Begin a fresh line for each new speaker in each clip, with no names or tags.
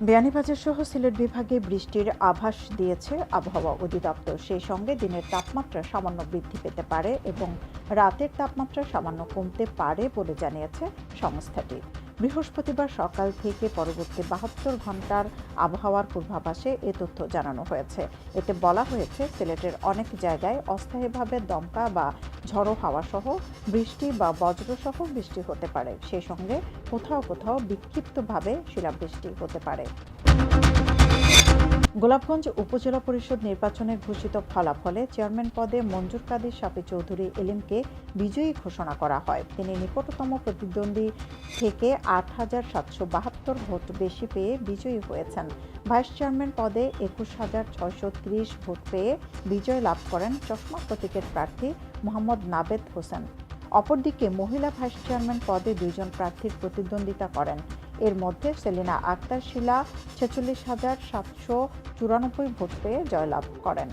বিয়ানীবাজার সহ সিলেট বিভাগে বৃষ্টির আভাস দিয়েছে আবহাওয়া অধিদপ্তর। সেই সঙ্গে দিনের তাপমাত্রা সামান্য বৃদ্ধি পেতে পারে এবং রাতের তাপমাত্রা সামান্য কমতে পারে বলে জানিয়েছে সংস্থাটি। বৃহস্পতিবার সকাল থেকে পরবর্তী ৭২ ঘন্টার আবহাওয়ার পূর্বাভাসে এ তথ্য জানানো হয়েছে। এতে বলা হয়েছে, সিলেটের অনেক জায়গায় অস্থায়ীভাবে দমকা বা ঝড়ো হাওয়া সহ বৃষ্টি বা বজ্রসহ বৃষ্টি হতে পারে। সেই সঙ্গে কোথাও কোথাও বিক্ষিপ্তভাবে শিলাবৃষ্টি হতে পারে। গোলাপগঞ্জ উপজেলা পরিষদ নির্বাচনের ঘোষিত ফলাফলে চেয়ারম্যান পদে মঞ্জুর কাদের সাপি চৌধুরী এলিমকে বিজয়ী ঘোষণা করা হয়। তিনি নিকটতম প্রতিদ্বন্দ্বী থেকে ৮,৭৭২ ভোট বেশি পেয়ে বিজয়ী হয়েছেন। ভাইস চেয়ারম্যান পদে ২১,৬৩০ ভোট পেয়ে বিজয় লাভ করেন চশমা প্রতীকের প্রার্থী মোহাম্মদ নাবেদ হোসেন। অপরদিকে মহিলা ভাইস চেয়ারম্যান পদে ২ জন প্রার্থীর প্রতিদ্বন্দ্বিতা করেন। এর মধ্যে সেলিনা আক্তার শিলা ৪৬,৭৯৪ ভোট পেয়ে জয়লাভ করেন।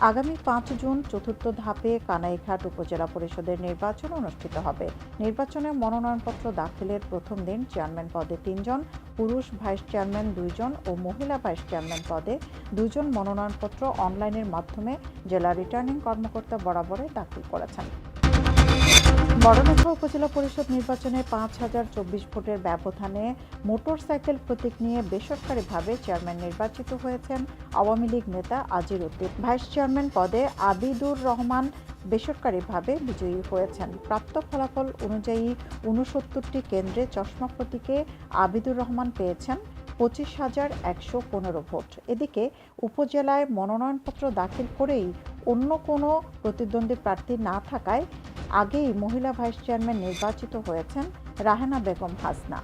আগামী ৫ জুন চতুর্থ ধাপে কানাইঘাট উপজেলা পরিষদের নির্বাচন অনুষ্ঠিত হবে। নির্বাচনে মনোনয়নপত্র দাখিলের প্রথম দিন চেয়ারম্যান পদে ৩ জন, পুরুষ ভাইস চেয়ারম্যান ২ জন ও মহিলা ভাইস চেয়ারম্যান পদে ২ জন মনোনয়নপত্র অনলাইনের মাধ্যমে জেলা রিটার্নিং কর্মকর্তা বরাবরে দাখিল করেছেন। বড়লেখা উপজেলা পরিষদ নির্বাচনে ৫,০২৪ ভোটের ব্যবধানে মোটরসাইকেল প্রতীক নিয়ে বেসরকারিভাবে চেয়ারম্যান নির্বাচিত হয়েছেন আওয়ামী লীগ নেতা আজির উদ্দিন। ভাইস চেয়ারম্যান পদে আবিদুর রহমান বেসরকারিভাবে বিজয়ী হয়েছেন। প্রাপ্ত ফলাফল অনুযায়ী ৬৯টি কেন্দ্রে চশমা প্রতীকে আবিদুর রহমান পেয়েছেন ২৫,১১৫ ভোট। এদিকে উপজেলায় মনোনয়নপত্র দাখিল করেই অন্য কোনো প্রতিদ্বন্দ্বী প্রার্থী না থাকায় আগেই মহিলা ভাইস চেয়ারম্যান নির্বাচিত হয়েছেন রাহেনা বেগম হাসনা।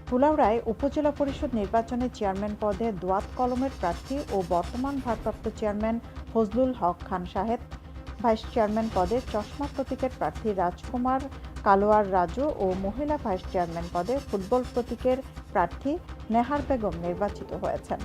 কুলাউড়ায় উপজেলা পরিষদ নির্বাচনে চেয়ারম্যান পদে দোয়াত কলমের প্রার্থী ও বর্তমান ভারপ্রাপ্ত চেয়ারম্যান ফজলুল হক খান সাহেব, ভাইস চেয়ারম্যান পদে চশমা প্রতীকের প্রার্থী রাজকুমার কালোয়ার রাজু ও মহিলা ভাইস চেয়ারম্যান পদে ফুটবল প্রতীকের প্রার্থী নেহার বেগম নির্বাচিত হয়েছেন।